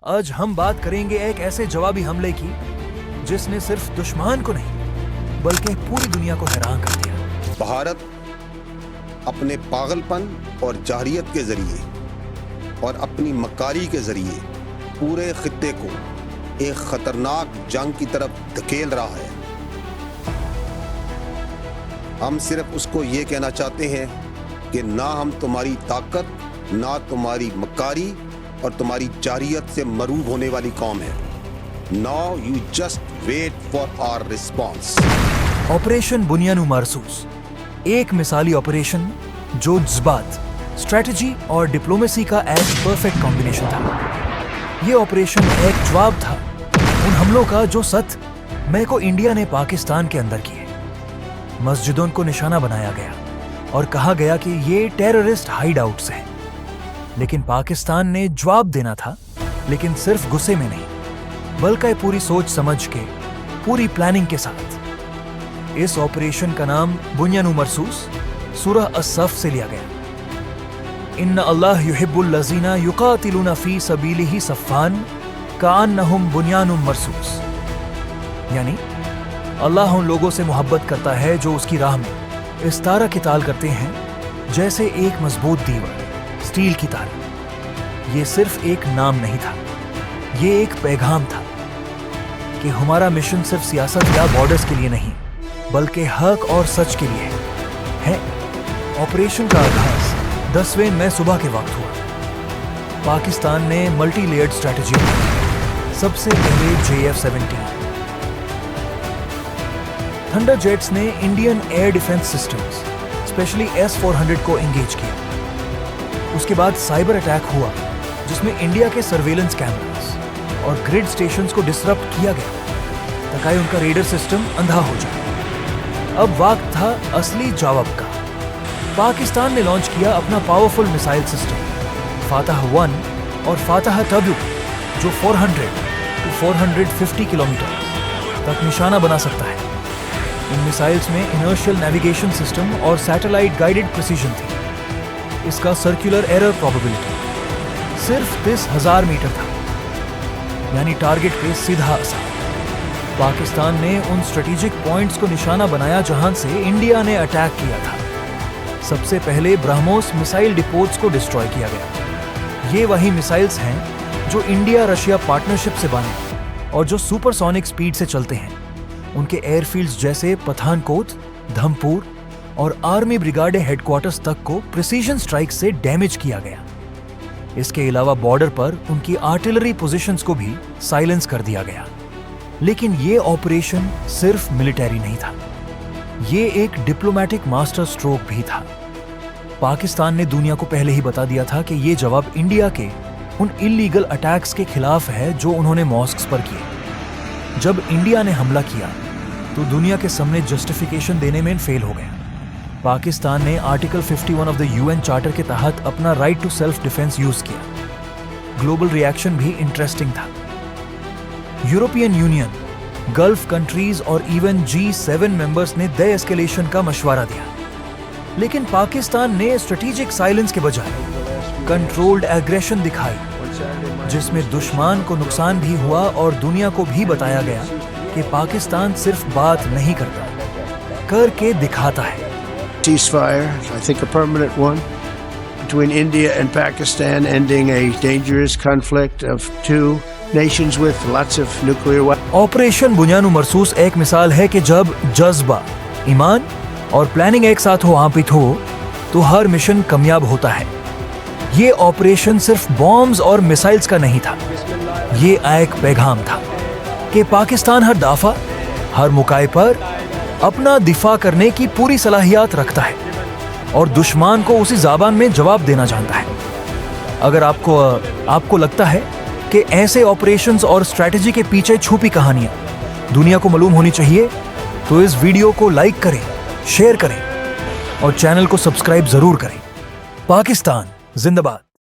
आज हम बात करेंगे एक ऐसे जवाबी हमले की जिसने सिर्फ दुश्मन को नहीं बल्कि पूरी दुनिया को हैरान कर दिया। भारत अपने पागलपन और जाहिलियत के जरिए और अपनी मक्कारी के जरिए पूरे खित्ते को एक खतरनाक जंग की तरफ धकेल रहा है। हम सिर्फ उसको ये कहना चाहते हैं कि ना हम तुम्हारी ताकत, ना तुम्हारी मक्कारी और तुम्हारी जाहिलियत से मरूब होने वाली कौम है। Now you just wait for our response. Operation बुनियानु मरसूस एक मिसाली ऑपरेशन जो जज्बात, स्ट्रेटजी और डिप्लोमेसी का एक परफेक्ट कॉम्बिनेशन था। ये ऑपरेशन एक जवाब था उन हमलों का जो मई को इंडिया ने पाकिस्तान के अंदर किए। मस्जिदों को निशाना बनाया गया और कहा गया कि ये टेररिस्ट हाइड आउट्स हैं। लेकिन पाकिस्तान ने जवाब देना था, लेकिन सिर्फ गुस्से में नहीं बल्कि पूरी सोच समझ के, पूरी प्लानिंग के साथ। इस ऑपरेशन का नाम बुनियानु मरसूस सूरह अस-सफ से लिया गया। इन्ना अल्लाह युहिब्बुल लज़ीना युकातिलूना फी सबीलिही सफ़ान काअन्नहुम बुनियानुम मरसूस, यानी अल्लाह उन लोगों से मोहब्बत करता है जो उसकी राह में इस तारा की ताल करते हैं जैसे एक मजबूत दीवार स्टील की तार। ये सिर्फ एक नाम नहीं था, ये एक पैगाम था कि हमारा मिशन सिर्फ सियासत या बॉर्डर्स के लिए नहीं बल्कि हक और सच के लिए है। ऑपरेशन का आगाज 10वें मई सुबह के वक्त हुआ। पाकिस्तान ने मल्टी लेयर्ड स्ट्रेटजी सबसे पहले JF-17 थंडर जेट्स ने Indian air defence systems specially S-400 को एंगेज किया। उसके बाद साइबर अटैक हुआ जिसमें इंडिया के सर्वेलेंस कैमरास और ग्रिड स्टेशंस को डिसरप्ट किया गया ताकि उनका रेडर सिस्टम अंधा हो जाए। अब वक्त था असली जवाब का। पाकिस्तान ने लॉन्च किया अपना पावरफुल मिसाइल सिस्टम फातह-1 और फातह-2 जो 400 to 450 किलोमीटर तक निशाना बना सकता है। इन मिसाइल्स में इनर्शियल नेविगेशन सिस्टम और सैटेलाइट गाइडेड प्रिसीजन थी। इसका सर्कुलर एरर प्रोबेबिलिटी सिर्फ 30,000 मीटर था, यानी टारगेट पे सीधा असर। पाकिस्तान ने उन स्ट्रेटेजिक पॉइंट्स को निशाना बनाया जहां से इंडिया ने अटैक किया था। सबसे पहले ब्रह्मोस मिसाइल डिपोट्स को डिस्ट्रॉय किया गया। ये वही मिसाइल्स हैं जो इंडिया रशिया पार्टनरशिप से बने और जो सुपरसोनिक स्पीड से चलते हैं। उनके एयरफील्ड्स जैसे पठानकोट, धमपुर और आर्मी ब्रिगाडे हेडक्वार्टर्स तक को प्रिसीजन स्ट्राइक से डैमेज किया गया। इसके अलावा बॉर्डर पर उनकी आर्टिलरी पोजीशंस को भी साइलेंस कर दिया गया। लेकिन ये ऑपरेशन सिर्फ मिलिटरी नहीं था, ये एक डिप्लोमेटिक मास्टर स्ट्रोक भी था। पाकिस्तान ने दुनिया को पहले ही बता दिया था कि ये जवाब इंडिया के उन इलीगल अटैक्स के खिलाफ है जो उन्होंने मॉस्क्स पर किए। जब इंडिया ने हमला किया तो दुनिया के सामने जस्टिफिकेशन देने में फेल हो गया। पाकिस्तान ने article 51 of the UN charter के तहत अपना right to self defence use किया। ग्लोबल रिएक्शन भी इंटरेस्टिंग था। यूरोपियन यूनियन, गल्फ कंट्रीज और इवन G7 मेंबर्स ने डे एस्केलेशन का मशवरा दिया। लेकिन पाकिस्तान ने स्ट्रेटेजिक साइलेंस के बजाय कंट्रोल्ड एग्रेशन दिखाई, जिसमें दुश्मन को नुकसान भी हुआ और दुनिया को भी बताया गया कि पाकिस्तान सिर्फ बात नहीं करता, करके दिखाता है। Ceasefire, I think a permanent one, between India and Pakistan, ending a dangerous conflict of two nations with lots of nuclear weapons. Operation बुनियानु मरसूस एक मिसाल है कि जब जज्बा, ईमान और प्लानिंग एक साथ हो आपित हो तो हर मिशन कामयाब होता है। ये ऑपरेशन सिर्फ बॉम्ब्स और मिसाइल्स का नहीं था, ये एक पैगाम था कि पाकिस्तान हर दफा, हर मौके पर अपना दिफा करने की पूरी सलाहियत रखता है और दुश्मन को उसी ज़बान में जवाब देना जानता है। अगर आपको लगता है कि ऐसे ऑपरेशंस और स्ट्रैटेजी के पीछे छुपी कहानियां दुनिया को मालूम होनी चाहिए तो इस वीडियो को लाइक करें, शेयर करें और चैनल को सब्सक्राइब जरूर करें। पाकिस्तान जिंदाबाद।